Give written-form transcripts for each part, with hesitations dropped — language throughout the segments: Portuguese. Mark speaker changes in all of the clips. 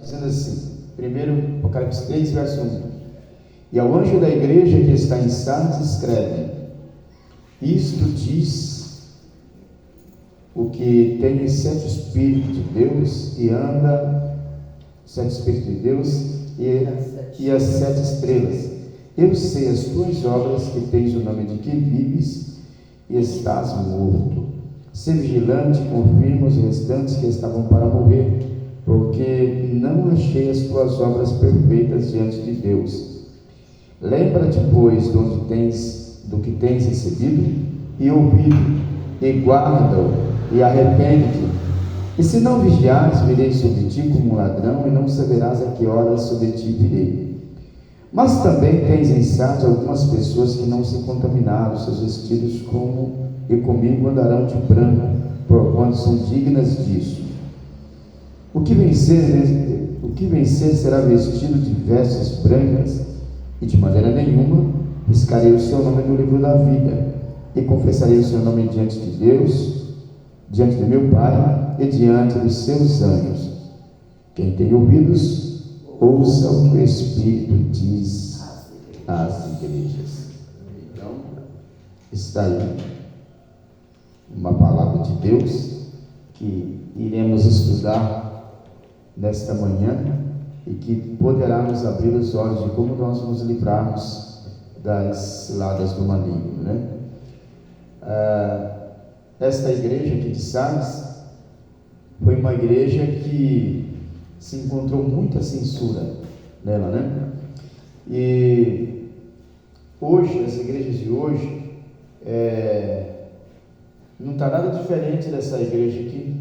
Speaker 1: dizendo assim, primeiro Apocalipse 3, verso 1. E ao anjo da igreja que está em Sardes escreve: isto diz o que tem sete Espíritos de Deus e anda, sete Espíritos de Deus e as sete estrelas. Eu sei as tuas obras, que tens o nome de que vives e estás morto. Sê vigilante, confirma os restantes que estavam para morrer, porque não achei as tuas obras perfeitas diante de Deus. Lembra-te, pois, do que tens recebido e ouvido, e guarda-o, e arrepende-te. E se não vigiares, virei sobre ti como um ladrão, e não saberás a que horas sobre ti virei. Mas também tens em Sardes algumas pessoas que não se contaminaram, seus vestidos e comigo andarão de branco, porquanto são dignas disso. O que vencer será vestido de vestes brancas, e de maneira nenhuma riscarei o seu nome no livro da vida, e confessarei o seu nome diante de Deus, diante de meu Pai e diante dos seus anjos. Quem tem ouvidos, ouça o que o Espírito diz às igrejas. Então, está aí uma palavra de Deus que iremos estudar nesta manhã e que poderá nos abrir os olhos de como nós nos livrarmos das ciladas do maligno, né? Esta igreja aqui de Sardes foi uma igreja que se encontrou muita censura nela, né? E hoje, as igrejas de hoje, não está nada diferente dessa igreja aqui.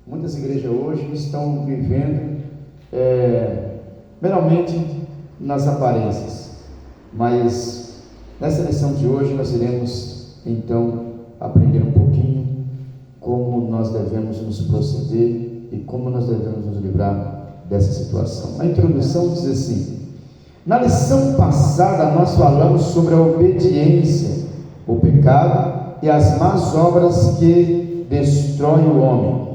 Speaker 1: Muitas igrejas hoje estão vivendo meramente nas aparências, mas nessa lição de hoje nós iremos então aprender um pouquinho como nós devemos nos proceder e como nós devemos nos livrar dessa situação. A introdução diz assim: na lição passada nós falamos sobre a obediência, o pecado e as más obras que destroem o homem.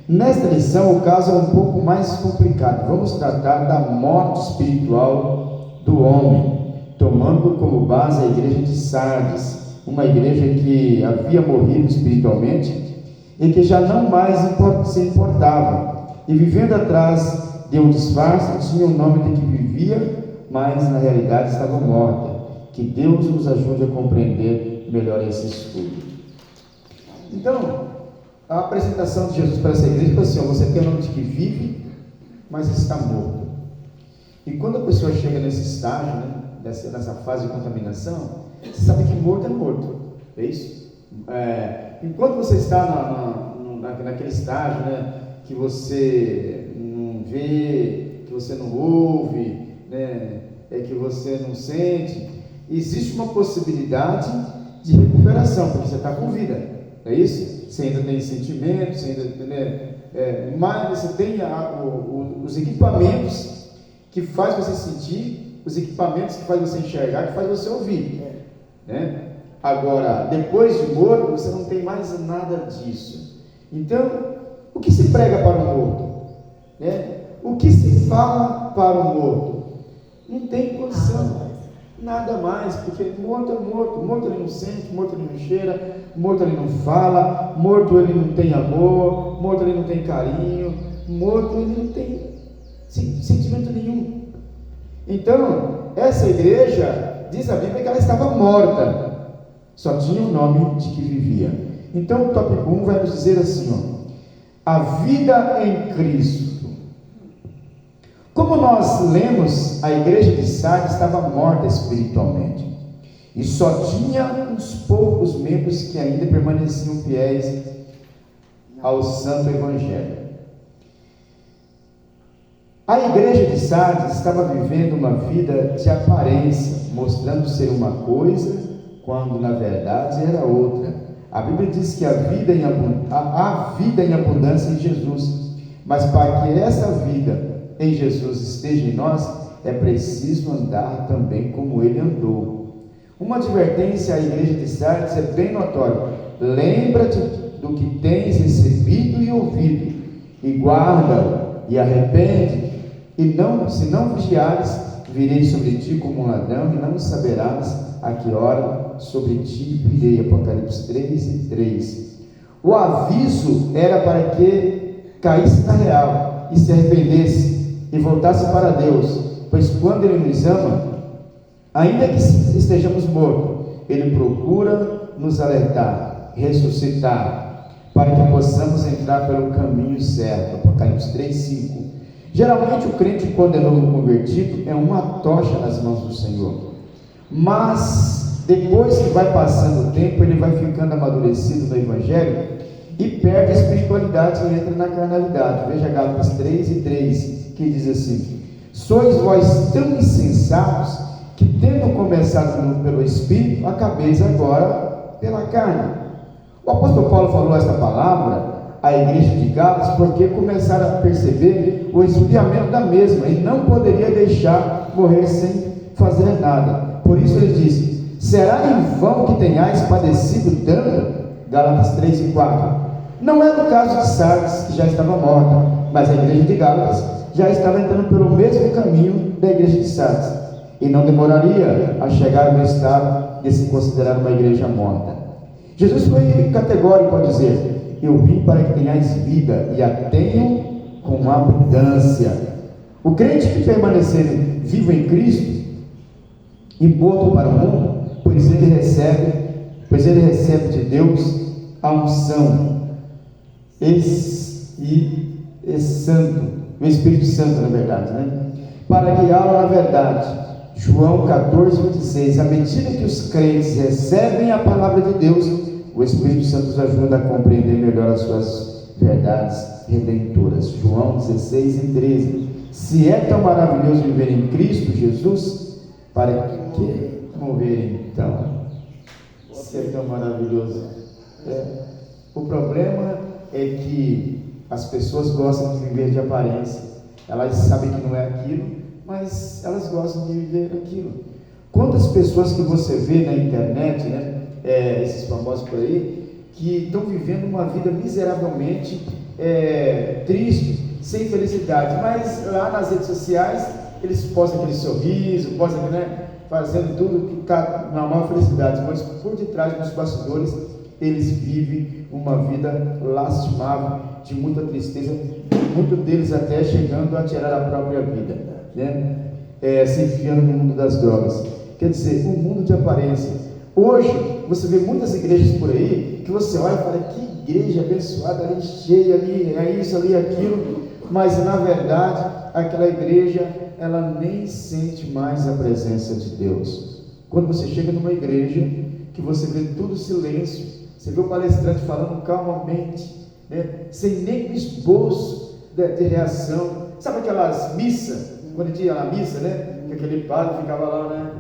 Speaker 1: Nesta lição o caso é um pouco mais complicado. Vamos tratar da morte espiritual do homem, tomando como base a igreja de Sardes, uma igreja que havia morrido espiritualmente e que já não mais se importava, e vivendo atrás de um disfarce, tinha o nome de que vivia, mas na realidade estava morta. Que Deus nos ajude a compreender melhor esse estudo. Então, a apresentação de Jesus para essa igreja foi assim: você tem o nome de que vive, mas está morto. E quando a pessoa chega nesse estágio, né, nessa fase de contaminação, você sabe que morto é morto, é isso? Enquanto você está naquele estágio, né, que você não vê, que você não ouve, né, que você não sente, existe uma possibilidade de recuperação, porque você está com vida, é isso? Você ainda tem sentimentos, você ainda, mas você tem os equipamentos que faz você sentir, os equipamentos que faz você enxergar, que faz você ouvir, né? Agora, depois de morto, você não tem mais nada disso. Então, o que se prega para o morto? Né? O que se fala para o morto? Não tem condição, nada mais, porque morto é morto. Morto ele não sente, morto ele não cheira, morto ele não fala, morto ele não tem amor, morto ele não tem carinho, morto ele não tem sentimento nenhum. Então, essa igreja, diz a Bíblia que ela estava morta, só tinha o nome de que vivia. Então o tópico 1 vai nos dizer assim, a vida em Cristo. Como nós lemos, a igreja de Sardes estava morta espiritualmente, e só tinha uns poucos membros que ainda permaneciam fiéis ao santo evangelho. A igreja de Sardes estava vivendo uma vida de aparência, mostrando ser uma coisa, quando na verdade era outra. A Bíblia diz que há vida em abundância em Jesus, mas para que essa vida em Jesus esteja em nós, é preciso andar também como ele andou. Uma advertência à igreja de Sardes é bem notória: lembra-te do que tens recebido e ouvido, e guarda-o, e arrepende, e não, se não vigiares, virei sobre ti como um ladrão, e não saberás a que hora sobre ti virei. Apocalipse 3:3. O aviso era para que caísse na real, e se arrependesse, e voltasse para Deus, pois quando Ele nos ama, ainda que estejamos mortos, Ele procura nos alertar, ressuscitar, para que possamos entrar pelo caminho certo. Apocalipse 3:5. Geralmente o crente, quando é novo convertido, é uma tocha nas mãos do Senhor, mas depois que vai passando o tempo, ele vai ficando amadurecido no Evangelho e perde a espiritualidade e entra na carnalidade. Veja Gálatas 3:3, que diz assim: sois vós tão insensatos, que tendo começado pelo Espírito, acabeis agora pela carne. O apóstolo Paulo falou esta palavra à igreja de Gálatas porque começaram a perceber o esfriamento da mesma, e não poderia deixar morrer sem fazer nada. Por isso ele disse: será em vão que tenhais padecido tanto? Gálatas 3:4. Não é no caso de Sardes, que já estava morta, mas a igreja de Gálatas já estava entrando pelo mesmo caminho da igreja de Sardes, e não demoraria a chegar no estado de se considerar uma igreja morta. Jesus foi categórico ao dizer: eu vim para que tenhais vida, e a tenham com abundância. O crente que permanecer vivo em Cristo e morto para o mundo, pois ele recebe de Deus a unção e santo, o Espírito Santo, na verdade, para guiá-lo na verdade. João 14:26. À medida que os crentes recebem a palavra de Deus, o Espírito Santo os ajuda a compreender melhor as suas verdades redentoras. João 16:13. Se é tão maravilhoso viver em Cristo Jesus, para que morrer então? Se é tão maravilhoso. O problema é que as pessoas gostam de viver de aparência. Elas sabem que não é aquilo, mas elas gostam de viver aquilo. Quantas pessoas que você vê na internet, esses famosos por aí, que estão vivendo uma vida miseravelmente triste, sem felicidade, mas lá nas redes sociais eles postam aquele sorriso, postam, fazendo tudo que está na maior felicidade, mas por detrás dos bastidores eles vivem uma vida lastimável, de muita tristeza, muitos deles até chegando a tirar a própria vida, se enfiando no mundo das drogas. Quer dizer, um mundo de aparência. Hoje você vê muitas igrejas por aí que você olha e fala: que igreja abençoada, ali cheia, ali é isso, ali é aquilo, mas na verdade aquela igreja, ela nem sente mais a presença de Deus. Quando você chega numa igreja que você vê tudo silêncio, você vê o palestrante falando calmamente, sem nem esboço de reação. Sabe aquelas missas, quando tinha a missa, que aquele padre ficava lá,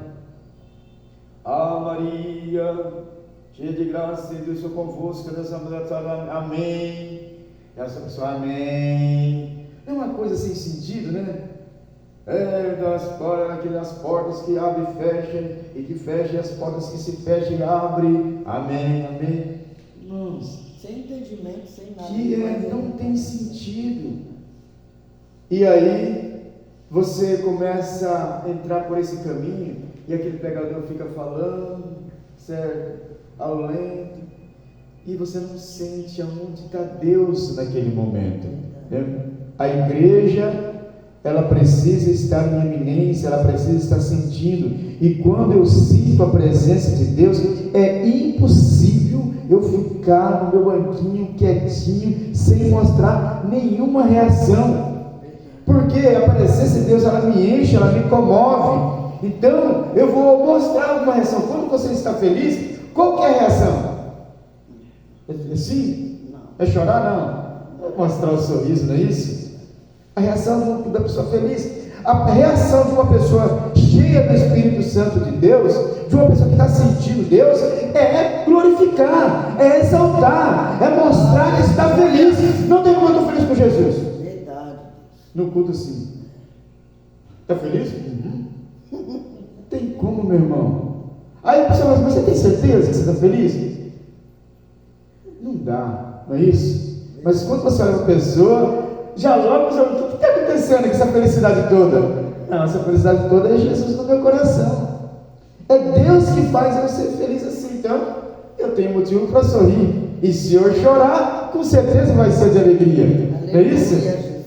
Speaker 1: Ah Maria, cheia de graça, Deus é convosco, dessa mulher, amém. E essa pessoa, amém. É uma coisa sem sentido, das portas que abre e fecha, e que fecha, as portas que se fecham e abre, amém, amém. Nossa,
Speaker 2: sem entendimento, sem nada.
Speaker 1: Que não tem sentido. E aí você começa a entrar por esse caminho, e aquele pregador fica falando, certo, ao lento, e você não sente aonde está Deus naquele momento. A igreja, ela precisa estar em eminência, ela precisa estar sentindo, e quando eu sinto a presença de Deus, é impossível eu ficar no meu banquinho quietinho, sem mostrar nenhuma reação, porque a presença de Deus, ela me enche, ela me comove. Então eu vou mostrar alguma reação. Quando você está feliz, qual que é a reação? É sim? É chorar? Não. É mostrar o sorriso, não é isso? A reação da pessoa feliz, a reação de uma pessoa cheia do Espírito Santo de Deus, de uma pessoa que está sentindo Deus, é glorificar, é exaltar, é mostrar que está feliz. Não tem como eu estou feliz com Jesus.
Speaker 2: Verdade.
Speaker 1: No culto sim. Está feliz? Não tem como, meu irmão. Aí a pessoa fala: você tem certeza que você está feliz? Não dá, não é isso? Mas quando você olha para a pessoa, já logo, o que está acontecendo com essa felicidade toda? Não, essa felicidade toda é Jesus no meu coração. É Deus que faz eu ser feliz assim. Então, eu tenho motivo para sorrir. E se eu chorar, com certeza vai ser de alegria. Não é isso?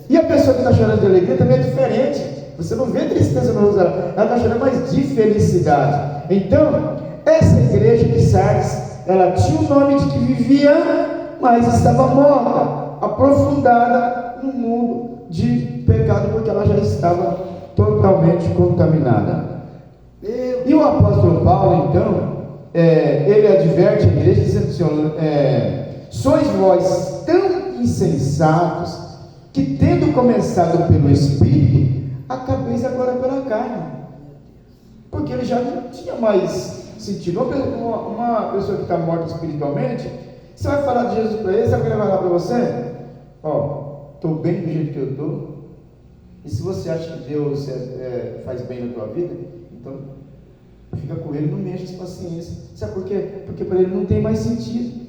Speaker 1: E a pessoa que está chorando de alegria também é diferente. Você não vê tristeza no rosto dela. Ela está chorando mais de felicidade. Então, essa igreja de Sardes, ela tinha o nome de que vivia, mas estava morta, aprofundada no mundo de pecado, porque ela já estava totalmente contaminada. E o apóstolo Paulo, então, ele adverte a igreja dizendo assim, sois vós tão insensatos, que tendo começado pelo Espírito, acabeis agora pela carne. Porque ele já não tinha mais sentido. Uma pessoa que está morta espiritualmente, você vai falar de Jesus para ele, sabe o que ele vai falar para você? Estou bem do jeito que eu estou. E se você acha que Deus faz bem na tua vida, então fica com ele, não mexa de paciência. Sabe por quê? Porque para ele não tem mais sentido.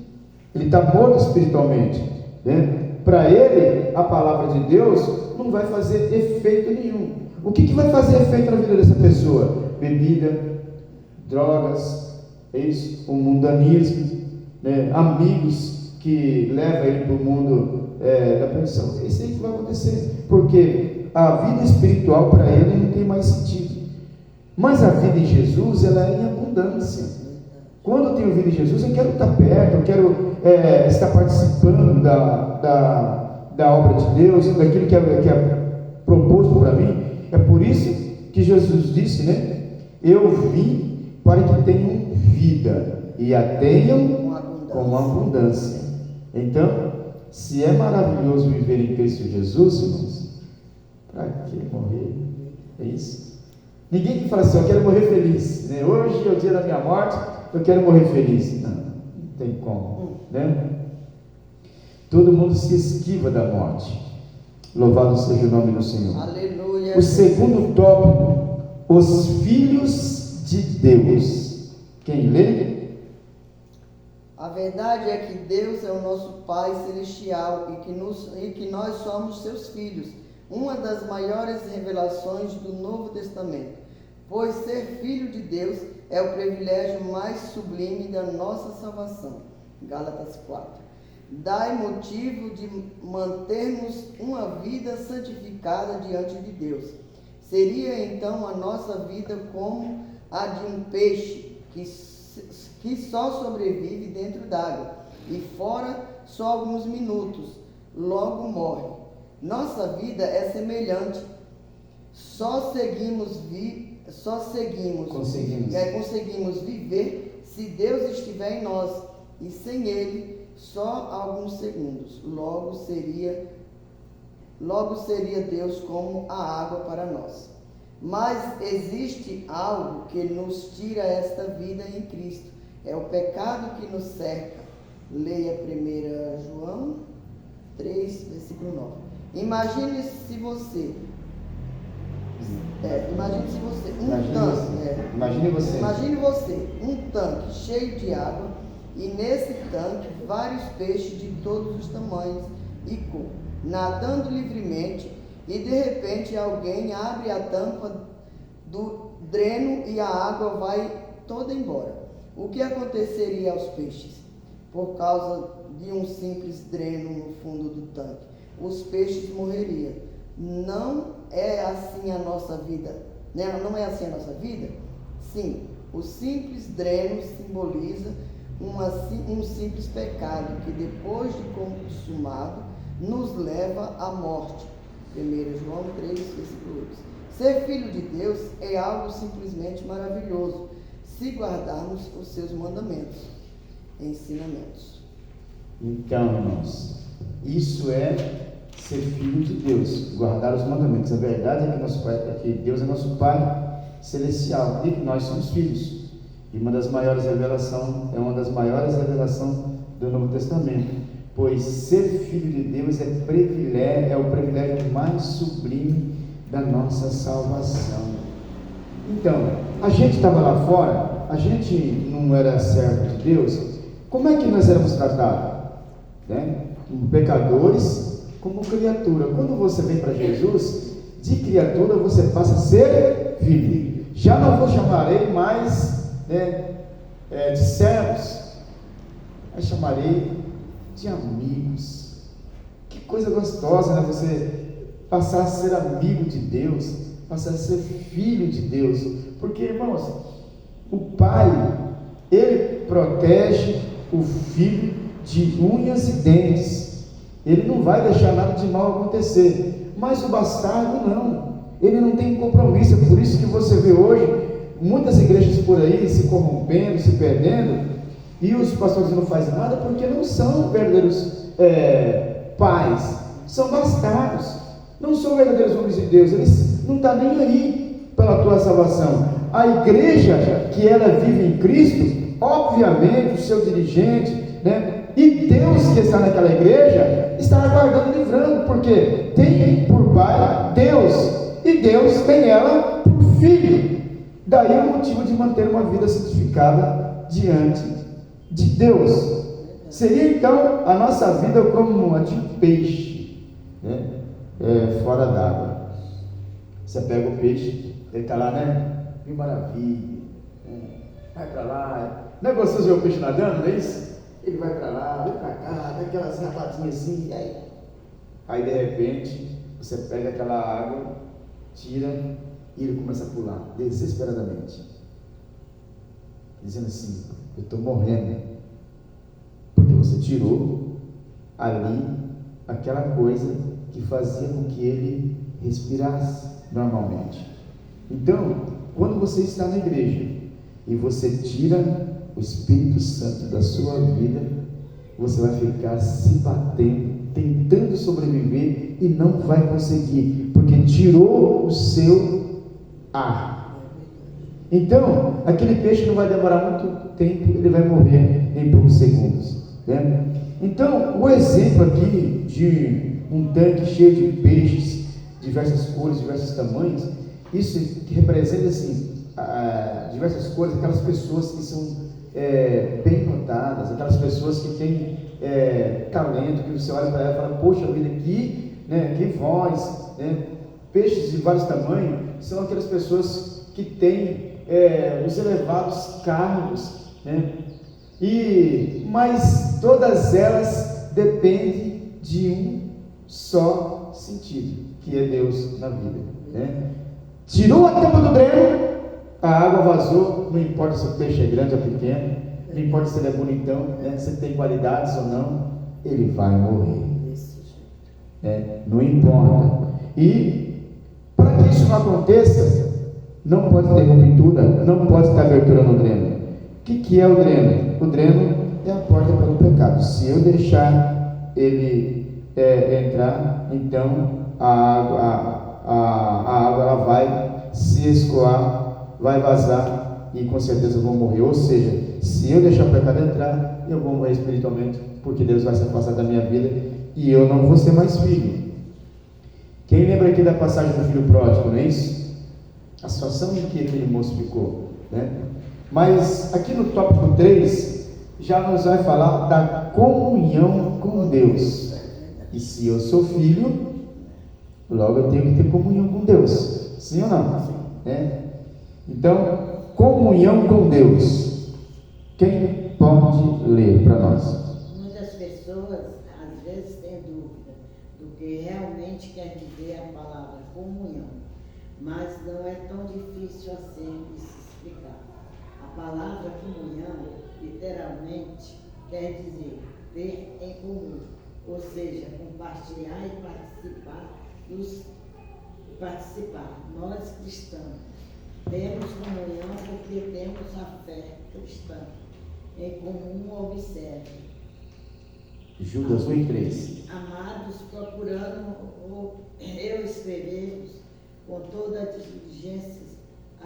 Speaker 1: Ele está morto espiritualmente, né? Para ele, a palavra de Deus não vai fazer efeito nenhum. O que vai fazer efeito na vida dessa pessoa? Bebida, drogas, o mundanismo, né? Amigos que levam ele para o mundo da perdição. É isso aí que vai acontecer, porque a vida espiritual para ele não tem mais sentido. Mas a vida em Jesus, ela é em abundância. Quando eu tenho vida em Jesus, eu quero estar perto, eu quero estar participando da obra de Deus, daquilo que é proposto para mim. É por isso que Jesus disse, né? Eu vim para que tenham vida e a tenham com abundância. Então, se é maravilhoso viver em Cristo Jesus, irmãos, para que morrer? É isso? Ninguém que fala assim, eu quero morrer feliz, né? Hoje é o dia da minha morte, eu quero morrer feliz. Não tem como, né? Todo mundo se esquiva da morte. Louvado seja o nome do Senhor.
Speaker 2: Aleluia.
Speaker 1: O segundo tópico, os filhos de Deus. Quem lê?
Speaker 2: A verdade é que Deus é o nosso Pai Celestial e que nós somos seus filhos. Uma das maiores revelações do Novo Testamento, pois ser filho de Deus é o privilégio mais sublime da nossa salvação. Gálatas 4. Dai motivo de mantermos uma vida santificada diante de Deus. Seria então a nossa vida como a de um peixe que só sobrevive dentro d'água e fora só alguns minutos, logo morre. Nossa vida é semelhante. Conseguimos viver se Deus estiver em nós, e sem Ele só alguns segundos. Logo seria Deus como a água para nós. Mas existe algo que nos tira esta vida em Cristo. É o pecado que nos cerca. Leia 1 João 3, versículo 9. Imagine você, um tanque cheio de água, e nesse tanque vários peixes de todos os tamanhos e cor, nadando livremente, e de repente alguém abre a tampa do dreno e a água vai toda embora. O que aconteceria aos peixes? Por causa de um simples dreno no fundo do tanque, os peixes morreriam. Não é assim a nossa vida, né? Não é assim a nossa vida? Sim, o simples dreno simboliza um simples pecado que depois de consumado nos leva à morte. 1 João 3, versículo 8. Ser filho de Deus é algo simplesmente maravilhoso, se guardarmos os seus mandamentos, ensinamentos.
Speaker 1: Então, irmãos, isso é ser filho de Deus, guardar os mandamentos. A verdade é que Deus é nosso Pai Celestial e que nós somos filhos. E uma das maiores revelações do Novo Testamento, pois ser filho de Deus é o privilégio mais sublime da nossa salvação. Então, a gente estava lá fora, a gente não era servo de Deus. Como é que nós éramos tratados? Né? Como pecadores como criatura. Quando você vem para Jesus, de criatura você passa a ser filho. Já não vou chamarei mais de servos, mas chamarei de amigos. Que coisa gostosa, né? Você passar a ser amigo de Deus, passar a ser filho de Deus. Porque, irmãos, o Pai, Ele protege o filho de unhas e dentes. Ele não vai deixar nada de mal acontecer. Mas o bastardo não. Ele não tem compromisso. É por isso que você vê hoje muitas igrejas por aí se corrompendo, se perdendo, e os pastores não fazem nada porque não são verdadeiros pais. São bastardos. Não são verdadeiros homens de Deus. Eles não estão nem aí pela tua salvação. A igreja que ela vive em Cristo, obviamente o seu dirigente, e Deus que está naquela igreja está aguardando e livrando, porque tem por pai Deus, e Deus tem ela por filho. Daí o motivo de manter uma vida santificada diante de Deus. Seria então a nossa vida como uma de peixe, fora d'água. Você pega o peixe, ele está lá, que maravilha, vai para lá. Não é gostoso ver o peixe nadando, não é isso? Ele vai para lá, vai para cá, dá aquelas rabadinhas assim, e aí de repente você pega aquela água, tira, e ele começa a pular desesperadamente, dizendo assim: eu estou morrendo, porque você tirou ali aquela coisa que fazia com que ele respirasse normalmente. Então, quando você está na igreja e você tira o Espírito Santo da sua vida, você vai ficar se batendo, tentando sobreviver, e não vai conseguir, porque tirou o seu ar. Então, aquele peixe não vai demorar muito tempo, ele vai morrer em poucos segundos, Então, o exemplo aqui de um tanque cheio de peixes, diversas cores, diversos tamanhos, isso representa assim, diversas cores, aquelas pessoas que são bem notadas, aquelas pessoas que têm talento, que você olha para ela e fala: poxa vida, que voz, Peixes de vários tamanhos são aquelas pessoas que têm os elevados cargos, mas todas elas dependem de um só sentido, que é Deus na vida, Tirou a tampa do dreno, a água vazou. Não importa se o peixe é grande ou pequeno, não importa se ele é bonitão, se tem qualidades ou não, ele vai morrer, não importa. E para que isso não aconteça, não pode ter ruptura, não pode ter abertura no dreno. O que é o dreno? O dreno é a porta para o pecado. Se eu deixar ele entrar, então a água ela vai se escoar, vai vazar, e com certeza eu vou morrer. Ou seja, se eu deixar o pecado entrar, eu vou morrer espiritualmente, porque Deus vai se afastar da minha vida e eu não vou ser mais filho. Quem lembra aqui da passagem do filho pródigo, não é isso? A situação em que aquele moço ficou, Mas aqui no tópico 3 já nos vai falar da comunhão com Deus. E se eu sou filho, logo eu tenho que ter comunhão com Deus, sim ou não? Então, comunhão com Deus. Quem pode ler para nós?
Speaker 3: Muitas pessoas às vezes têm dúvida do que realmente quer dizer a palavra comunhão, mas não é tão difícil assim de se explicar. A palavra comunhão literalmente quer dizer ter em comum, ou seja, compartilhar e participar. Nós cristãos temos comunhão porque temos a fé cristã. Em comum observe.
Speaker 1: Judas 1:3.
Speaker 3: Amados, procurando eu escrever-vos com toda a diligência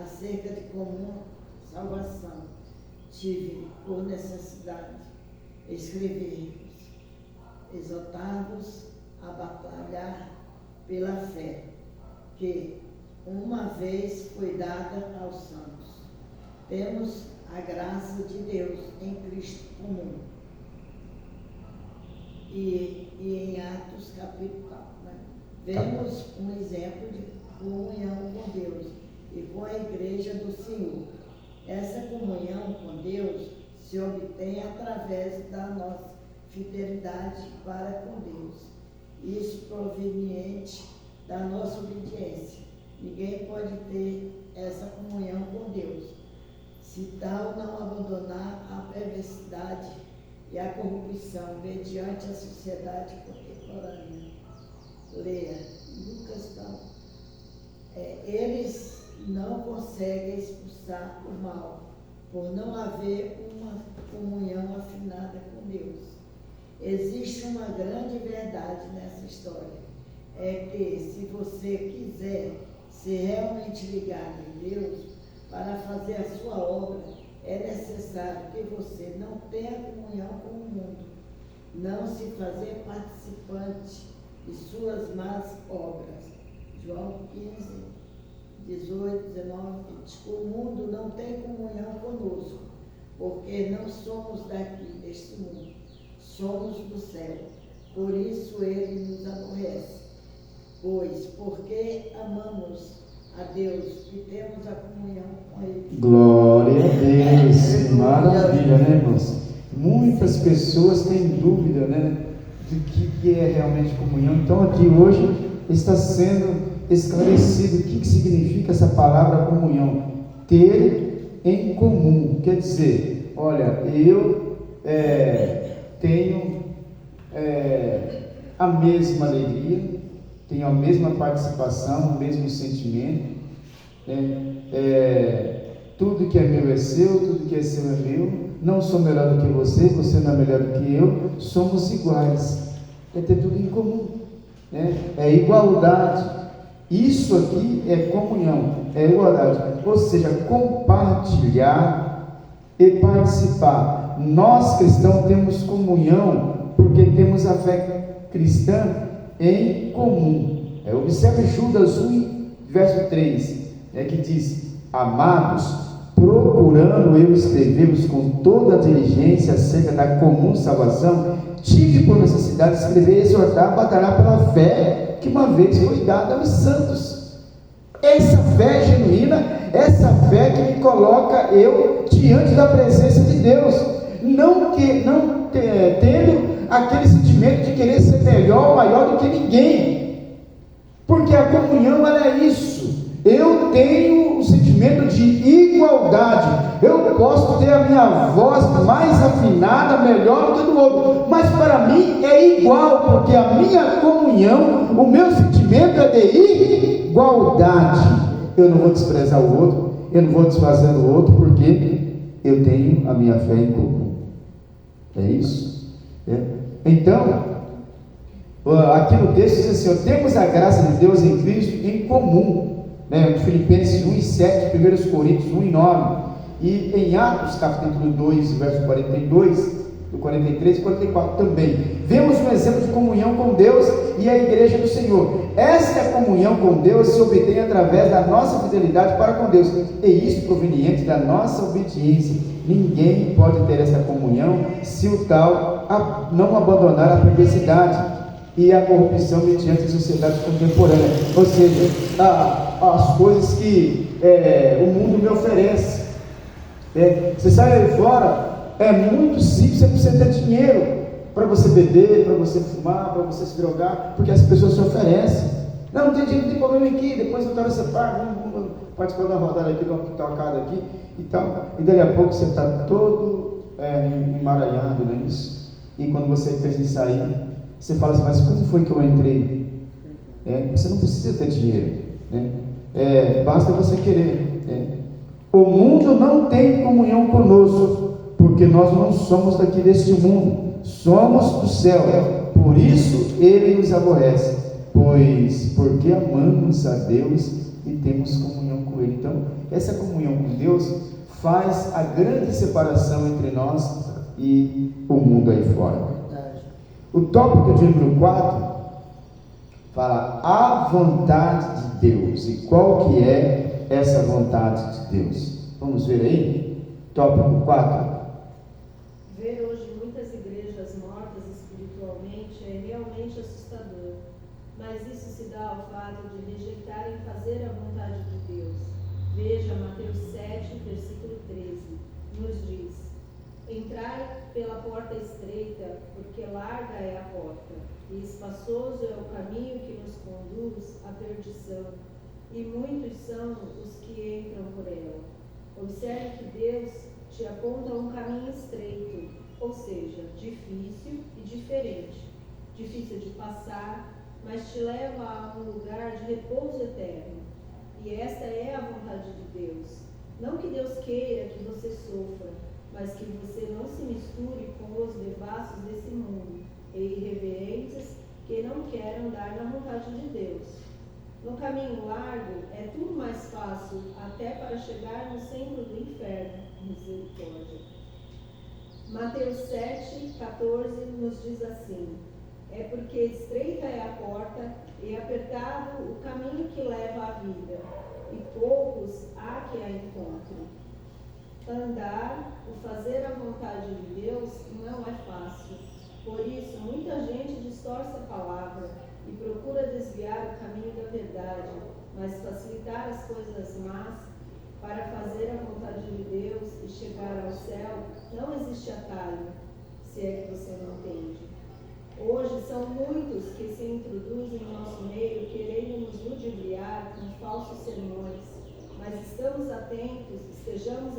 Speaker 3: acerca de comum salvação, tive por necessidade escrever-vos, exortar-vos a batalhar pela fé, que uma vez foi dada aos santos. Temos a graça de Deus em Cristo comum. e em Atos capítulo 4, né? Vemos um exemplo de comunhão com Deus e com a igreja do Senhor. Essa comunhão com Deus se obtém através da nossa fidelidade para com Deus. Isso proveniente da nossa obediência. Ninguém pode ter essa comunhão com Deus se tal não abandonar a perversidade e a corrupção mediante a sociedade contemporânea. Leia, Lucas não. Eles não conseguem expulsar o mal, por não haver uma comunhão afinada com Deus. Existe uma grande verdade nessa história, é que se você quiser se realmente ligar em Deus para fazer a sua obra, é necessário que você não tenha comunhão com o mundo, não se fazer participante de suas más obras. João 15, 18, 19, 20. O mundo não tem comunhão conosco, porque não somos daqui, deste mundo, somos do céu. Por isso ele nos aborrece. Pois, porque amamos a Deus e temos a comunhão com Ele.
Speaker 1: Glória a Deus, maravilha, né, irmãos? Muitas pessoas têm dúvida, né, do que é realmente comunhão. Então aqui hoje está sendo esclarecido o que significa essa palavra comunhão. Ter em comum, quer dizer, olha, eu tenho a mesma alegria, tenho a mesma participação, o mesmo sentimento, tudo que é meu é seu, tudo que é seu é meu, não sou melhor do que você, você não é melhor do que eu, somos iguais, é ter tudo em comum, né? É igualdade. Isso aqui é comunhão, é igualdade, ou seja, compartilhar e participar. Nós cristãos temos comunhão porque temos a fé cristã em comum. Observe Judas 1, verso 3, que diz: amados, procurando eu escrever-vos com toda a diligência acerca da comum salvação, tive por necessidade de escrever e exortar, batalhar pela fé que uma vez foi dada aos santos. Essa fé genuína, essa fé que me coloca eu diante da presença de Deus, não tendo aquele sentimento de querer ser melhor ou maior do que ninguém, porque a comunhão ela é isso. Eu tenho um sentimento de igualdade. Eu posso ter a minha voz mais afinada, melhor do que do outro, mas para mim é igual, porque a minha comunhão, o meu sentimento é de igualdade. Eu não vou desprezar o outro, eu não vou desfazer o outro, porque eu tenho a minha fé em comum. É isso? Então, aqui no texto diz assim: temos a graça de Deus em Cristo em comum. Filipenses 1 e 7, 1 Coríntios 1 e 9, e em Atos capítulo 2, verso 42, do 43 e 44 também, vemos um exemplo de comunhão com Deus e a igreja do Senhor. Esta comunhão com Deus se obtém através da nossa fidelidade para com Deus, e isso proveniente da nossa obediência. Ninguém pode ter essa comunhão se o tal não abandonar a perversidade e a corrupção mediante a sociedade contemporânea, ou seja, as coisas que o mundo me oferece. Você sai aí fora, é muito simples, você precisa ter dinheiro para você beber, para você fumar, para você se drogar, porque as pessoas se oferecem. Não tem dinheiro, não tem problema aqui, depois eu quero você paga, vamos participar da rodada aqui, da tocada aqui e tal, e dali a pouco você está todo emaranhado, não é isso? E quando você pensa em sair, você fala assim: mas como foi que eu entrei? Você não precisa ter dinheiro, né? Basta você querer. O mundo não tem comunhão conosco, porque nós não somos daqui deste mundo, somos do céu. Por isso ele nos aborrece, porque amamos a Deus e temos comunhão com Ele. Então, essa comunhão com Deus faz a grande separação entre nós e o mundo aí fora. O tópico de número 4 fala a vontade de Deus. E qual que é essa vontade de Deus? Vamos ver aí? Tópico 4.
Speaker 4: Ver hoje muitas igrejas mortas espiritualmente mas isso se dá ao fato de rejeitarem fazer a vontade de Deus. Veja Mateus 7, versículo 13, nos diz: entrai pela porta estreita, porque larga é a porta, e espaçoso é o caminho que nos conduz à perdição, e muitos são os que entram por ela. Observe que Deus te aponta um caminho estreito, ou seja, difícil e diferente. Difícil de passar, mas te leva a um lugar de repouso eterno. E esta é a vontade de Deus. Não que Deus queira que você sofra, mas que você não se misture com os devassos desse mundo e irreverentes que não querem andar na vontade de Deus. No caminho largo é tudo mais fácil, até para chegar no centro do inferno. Misericórdia. Mateus 7, 14 nos diz assim: é porque estreita é a porta e apertado o caminho que leva à vida, e poucos há que a encontrem. Andar, o fazer a vontade de Deus, não é fácil. Por isso, muita gente distorce a palavra e procura desviar o caminho da verdade, mas facilitar as coisas más para fazer a vontade de Deus e chegar ao céu, não existe atalho, se é que você não entende. Hoje são muitos que se introduzem em nosso meio querendo nos ludibriar com falsos sermões, mas estejamos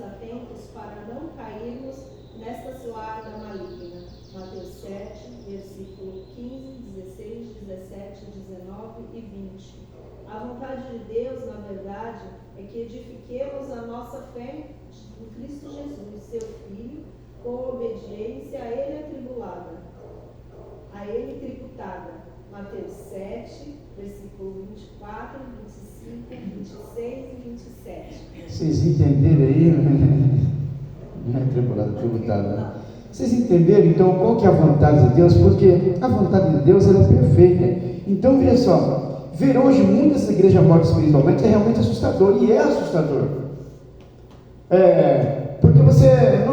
Speaker 4: atentos para não cairmos nesta cilada maligna. Mateus 7, versículo 15, 16, 17, 19 e 20. A vontade de Deus, na verdade, é que edifiquemos a nossa fé em Cristo Jesus, seu Filho, com obediência a Ele atribulada, a Ele tributada. Mateus 7, versículo 24, 25, 26 e 27.
Speaker 1: Vocês entenderam aí? Não é tributada, né? Vocês entenderam então qual que é a vontade de Deus? Porque a vontade de Deus ela é perfeita. Então, veja só, ver hoje muitas igrejas mortas espiritualmente é realmente assustador, e é assustador. Porque você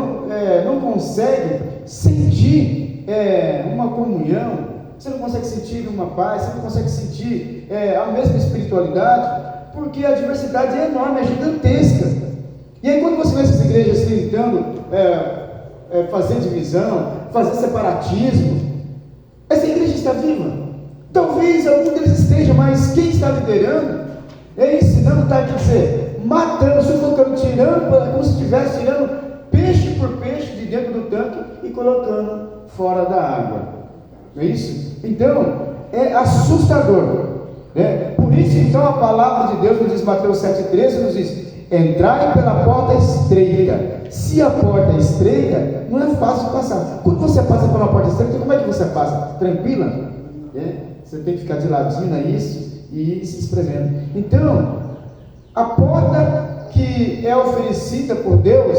Speaker 1: não consegue sentir uma comunhão, você não consegue sentir uma paz, você não consegue sentir a mesma espiritualidade, porque a diversidade é enorme, é gigantesca. E aí quando você vê essas igrejas tentando fazer divisão, fazer separatismo, essa igreja está viva? Talvez algum deles esteja, mas quem está liderando, ensinando, está aqui dizer, matando, sufocando, tirando, como se estivesse tirando peixe por peixe de dentro do tanque e colocando fora da água. Não é isso? Então, é assustador. Por isso, então, a palavra de Deus nos diz, Mateus 7,13, nos diz, entrai pela porta estreita. Se a porta é estreita, não é fácil passar. Quando você passa pela porta estreita, como é que você passa? Tranquila? Você tem que ficar de ladinho a isso e ir se espremendo. Então, a porta que é oferecida por Deus,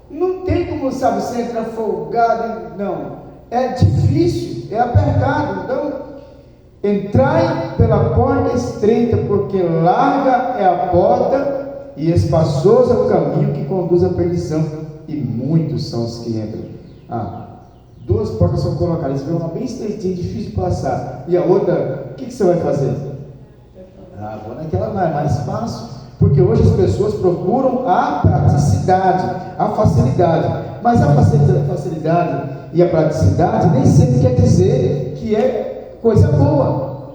Speaker 1: não tem como, sabe, você entrar folgado, não. É difícil, é apertado. Então, entrai pela porta estreita, porque larga é a porta e espaçoso é o caminho que conduz à perdição, e muitos são os que entram. Duas portas são colocadas, você vê uma bem estreitinha, difícil de passar, e a outra, o que você vai fazer? Vou naquela mais fácil, porque hoje as pessoas procuram a praticidade, a facilidade, mas a facilidade e a praticidade nem sempre quer dizer que é coisa boa.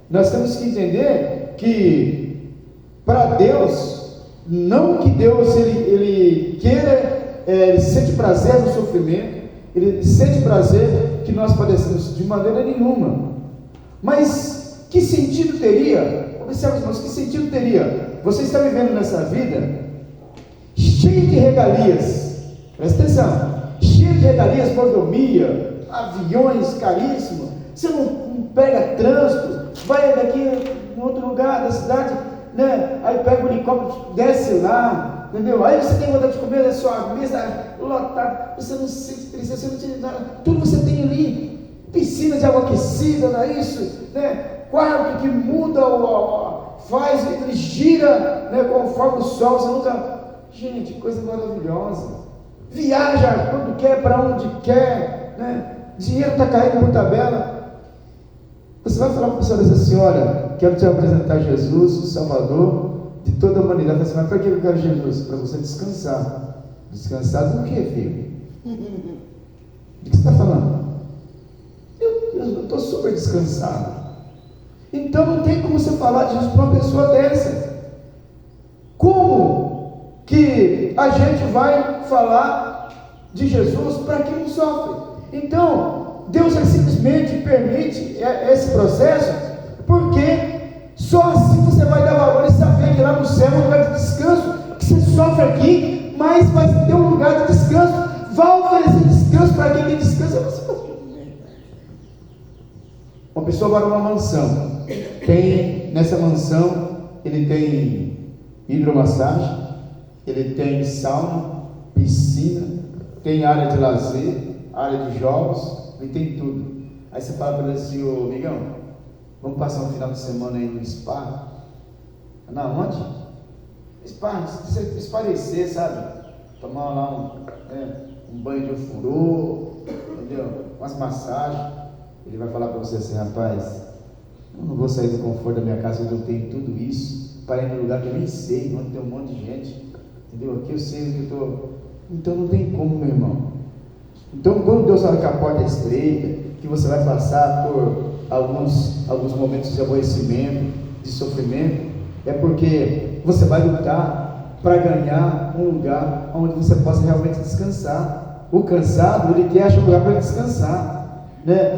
Speaker 1: Nós temos que entender que para Deus, não que Deus ele queira, ele sente prazer no sofrimento, ele sente prazer que nós padecemos, de maneira nenhuma. Mas que sentido teria? Observe, irmãos, que sentido teria? Você está vivendo nessa vida cheio de regalias, presta atenção, cheio de regalias, mordomia, aviões caríssimos, você não pega trânsito, vai daqui em outro lugar da cidade, aí pega o helicóptero, desce lá, entendeu? Aí você tem vontade de comer a sua mesa lotada, você não sente tristeza, você não sente nada, tudo você tem ali, piscina de água aquecida, não é isso? Quarto que muda, faz, ele gira, conforme o sol, você nunca... Gente, coisa maravilhosa. Viaja quando quer, para onde quer, dinheiro está caindo por tabela. Você vai falar para a pessoa dessa assim: olha, quero te apresentar Jesus, o Salvador de toda a humanidade. Você vai, para que eu quero Jesus? Para você descansar. Descansar do que, filho? De que você está falando? Eu estou super descansado. Então não tem como você falar de Jesus para uma pessoa dessa. Como que a gente vai falar de Jesus para quem não sofre? Então, Deus simplesmente permite esse processo, porque só assim você vai dar valor e saber que lá no céu é um lugar de descanso, que você sofre aqui, mas vai ter um lugar de descanso. Vai oferecer descanso para quem tem descanso. Uma pessoa vai numa mansão, nessa mansão ele tem hidromassagem, ele tem sauna, piscina, tem área de lazer, área de jogos, ele tem tudo. Aí você fala para ele assim: ô amigão, vamos passar um final de semana aí no spa? Na onde? Spa, esparecer, sabe? Tomar lá um banho de ofurô, entendeu? Umas massagens. Ele vai falar para você assim: rapaz, eu não vou sair do conforto da minha casa, onde eu tenho tudo isso, para ir num lugar que eu nem sei, onde tem um monte de gente, entendeu? Aqui eu sei que eu estou. Então não tem como, meu irmão. Então, quando Deus fala que a porta é estreita, que você vai passar por alguns momentos de aborrecimento, de sofrimento, é porque você vai lutar para ganhar um lugar onde você possa realmente descansar. O cansado, ele quer achar um lugar para descansar.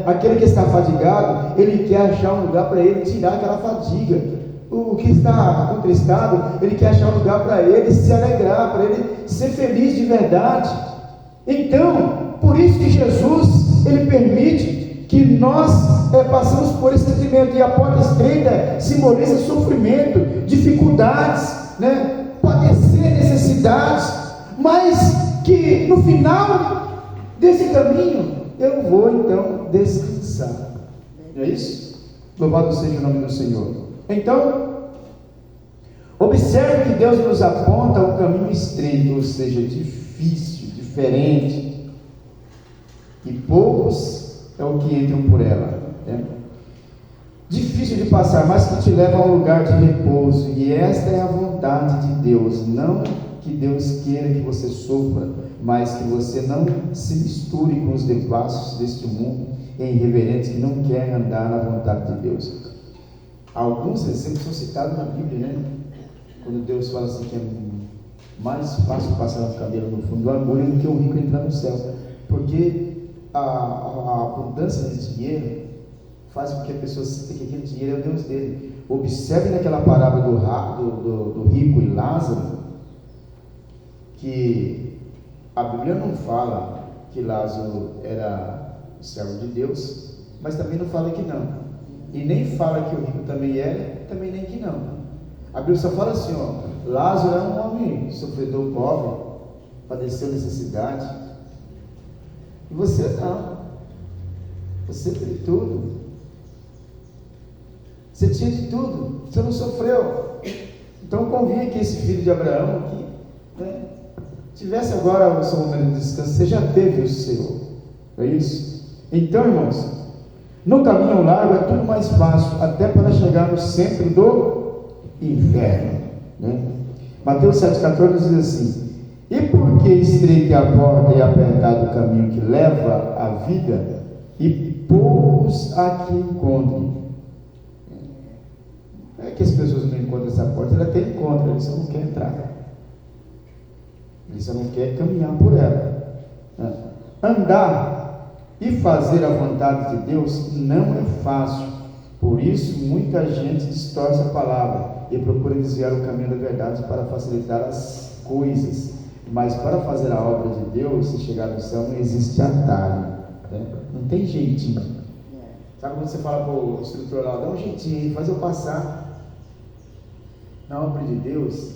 Speaker 1: Aquele que está fadigado, ele quer achar um lugar para ele tirar aquela fadiga. O que está contristado, ele quer achar um lugar para ele se alegrar, para ele ser feliz de verdade. Então, por isso que Jesus, ele permite que nós passemos por esse sentimento. E a porta estreita simboliza sofrimento, dificuldades, padecer necessidades, mas que no final desse caminho eu vou então descansar. Não é isso? Louvado seja o nome do Senhor. Então, observe que Deus nos aponta um caminho estreito, ou seja, difícil, diferente, e poucos é o que entram por ela. Difícil de passar, mas que te leva a um lugar de repouso, e esta é a vontade de Deus. Não que Deus queira que você sofra, mas que você não se misture com os devassos deste mundo, irreverentes, que não querem andar na vontade de Deus. Alguns exemplos são citados na Bíblia, quando Deus fala assim que é mais fácil passar um camelo no fundo do agulha do que um rico entrar no céu, porque a abundância de dinheiro faz com que a pessoa sinta que aquele dinheiro é o Deus dele. Observe naquela parábola do rico e Lázaro, que a Bíblia não fala que Lázaro era servo de Deus, mas também não fala que não, e nem fala que o rico também era, também nem que não. A Bíblia só fala assim: Lázaro é um homem sofredor, pobre, padeceu necessidade, e você não, você teve tudo, você tinha de tudo, você não sofreu. Então convinha que esse filho de Abraão aqui, tivesse agora o seu momento de descanso. Você já teve o seu, é isso? Então, irmãos, no caminho largo é tudo mais fácil, até para chegar no centro do inferno. Mateus 7,14 diz assim: e porque estreita é a porta e apertado o caminho que leva à vida, e poucos a que encontrem. Não é que as pessoas não encontram essa porta, ela até encontra, eles só não querem entrar. Ele só não quer caminhar por ela. Andar e fazer a vontade de Deus não é fácil. Por isso muita gente distorce a palavra e procura desviar o caminho da verdade para facilitar as coisas. Mas para fazer a obra de Deus, se chegar no céu, não existe atalho, não tem jeitinho. Sabe quando você fala para o instrutor lá: dá um jeitinho aí, faz eu passar. Na obra de Deus,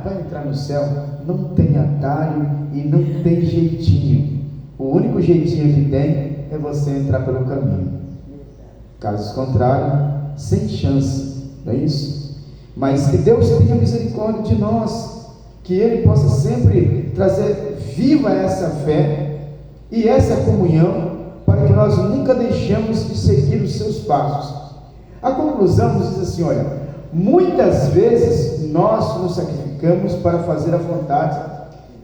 Speaker 1: para entrar no céu, não tem atalho e não tem jeitinho. O único jeitinho que tem é você entrar pelo caminho. Caso contrário, sem chance, não é isso? Mas que Deus tenha misericórdia de nós, que Ele possa sempre trazer viva essa fé e essa comunhão para que nós nunca deixemos de seguir os seus passos. A conclusão nos diz assim: olha, muitas vezes nós nos sacrificamos para fazer a vontade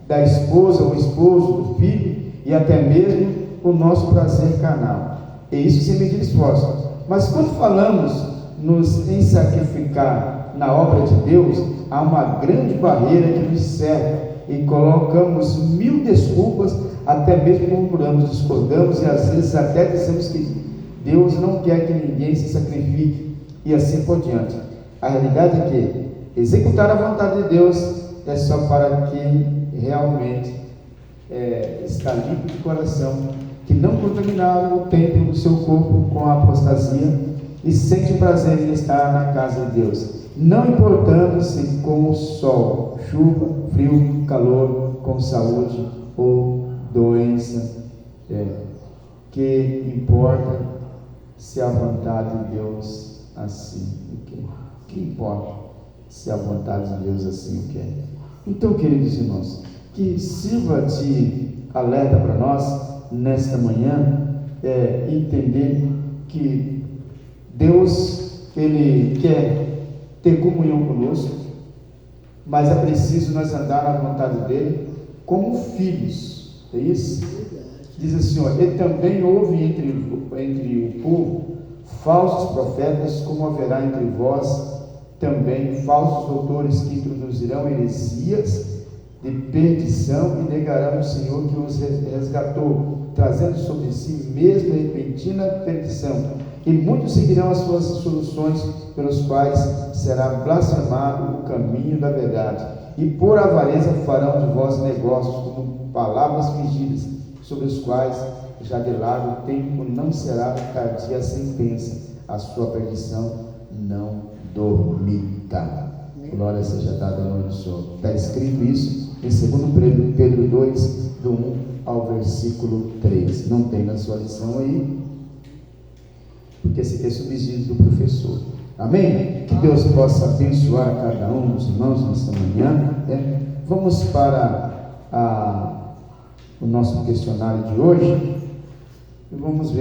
Speaker 1: da esposa ou esposo, do filho e até mesmo o nosso prazer carnal. É isso sem medir esforço. Mas quando falamos em sacrificar na obra de Deus, há uma grande barreira que nos cerca e colocamos mil desculpas, até mesmo murmuramos, discordamos e às vezes até dizemos que Deus não quer que ninguém se sacrifique e assim por diante. A realidade é que executar a vontade de Deus é só para quem realmente está limpo de coração, que não contaminaram o templo do seu corpo com a apostasia e sente prazer em estar na casa de Deus, não importando-se com o sol, chuva, frio, calor, com saúde ou doença, que importa se a vontade de Deus assim o quer. Que importa se a vontade de Deus assim o quer. Então, queridos irmãos, que sirva de alerta para nós nesta manhã, entender que Deus, Ele quer ter comunhão conosco, mas é preciso nós andar na vontade dEle como filhos. É isso? Diz assim, ó: e também houve entre o povo falsos profetas, como haverá entre vós também falsos doutores que introduzirão heresias de perdição e negarão o Senhor que os resgatou, trazendo sobre si mesmo repentina perdição. E muitos seguirão as suas soluções, pelos quais será blasfemado o caminho da verdade. E por avareza farão de vós negócios, como palavras fingidas, sobre os quais já de largo tempo não será tardia a sentença, a sua perdição não dormirá. Glória seja dada ao nome do Senhor. Está escrito isso em 2 Pedro 2, do 1 ao versículo 3. Não tem na sua lição aí, porque esse texto é subsídio do professor. Amém? Que Deus possa abençoar cada um dos irmãos nesta manhã. Vamos para o nosso questionário de hoje e vamos ver